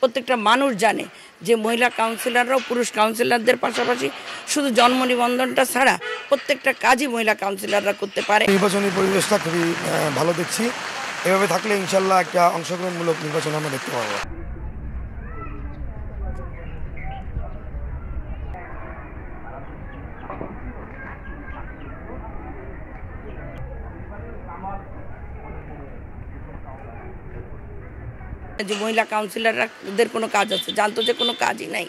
প্রত্যেকটা মানুষ জানে যে মহিলা কাউন্সিলররাও পুরুষ কাউন্সিলরদের পাশাপাশি শুধু জন্ম নিবন্ধনটা ছাড়া প্রত্যেকটা কাজই মহিলা কাউন্সিলররা করতে পারে। নির্বাচনী পরিবেশটা খুবই ভালো দেখছি। এভাবে থাকলে ইনশাল্লাহ একটা অংশগ্রহণমূলক নির্বাচন আমরা দেখতে পাবো। যে মহিলা কাউন্সিলরদের কোনো কাজ আছে, জানতো যে কোনো কাজই নাই,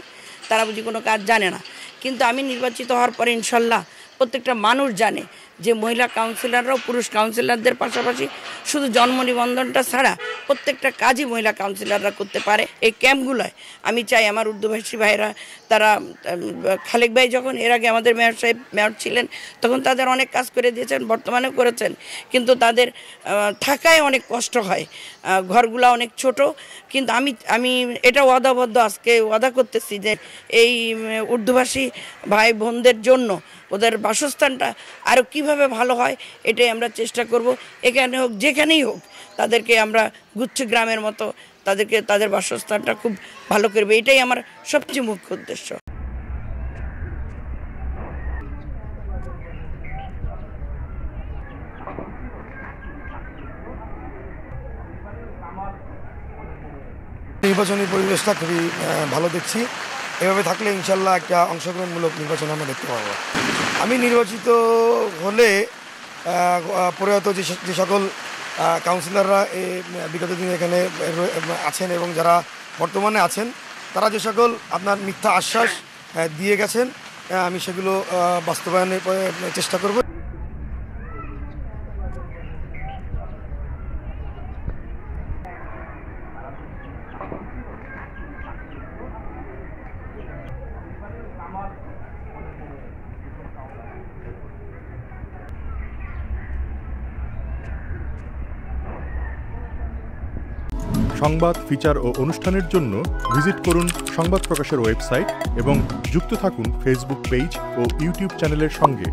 তারা বুঝি কোনো কাজ জানে না। কিন্তু আমি নির্বাচিত হওয়ার পরে ইনশাল্লাহ প্রত্যেকটা মানুষ জানে যে মহিলা কাউন্সিলররাও পুরুষ কাউন্সিলরদের পাশাপাশি শুধু জন্ম নিবন্ধনটা ছাড়া প্রত্যেকটা কাজই মহিলা কাউন্সিলররা করতে পারে। এই ক্যাম্পগুলোয় আমি চাই আমার উর্দুভাষী ভাইরা, তারা খালেক ভাই যখন এর আগে আমাদের মেয়র ছিলেন তখন তাদের অনেক কাজ করে দিয়েছেন, বর্তমানেও করেছেন, কিন্তু তাদের থাকায় অনেক কষ্ট হয়, ঘরগুলো অনেক ছোট। কিন্তু আমি এটা ওয়াদাবদ্ধ আজকে ওয়াদা করতেছি যে এই উর্দুভাষী ভাই বোনদের জন্য ওদের বাসস্থানটা আরও কীভাবে ভালো হয় এটাই আমরা চেষ্টা করব। এখানে হোক যেখানেই হোক তাদেরকে আমরা গুচ্ছ গ্রামের মতো তাদের বাসস্থানটা খুব ভালো করবে, এটাই আমার সবচেয়ে মুখ্য উদ্দেশ্য। নির্বাচনী পরিবেশটা খুবই ভালো দেখছি। এভাবে থাকলে ইনশাল্লাহ একটা অংশগ্রহণমূলক নির্বাচন আমরা দেখতে পাবো। আমি নির্বাচিত হলে প্রয়াত যে সকল কাউন্সিলররা বিগত দিনে এখানে আছেন এবং যারা বর্তমানে আছেন, তারা যে সকল আপনার মিথ্যা আশ্বাস দিয়ে গেছেন, আমি সেগুলো বাস্তবায়নের চেষ্টা করব। সংবাদ, ফিচার ও অনুষ্ঠানের জন্য ভিজিট করুন সংবাদ প্রকাশের ওয়েবসাইট এবং যুক্ত থাকুন ফেসবুক পেজ ও ইউটিউব চ্যানেলের সঙ্গে।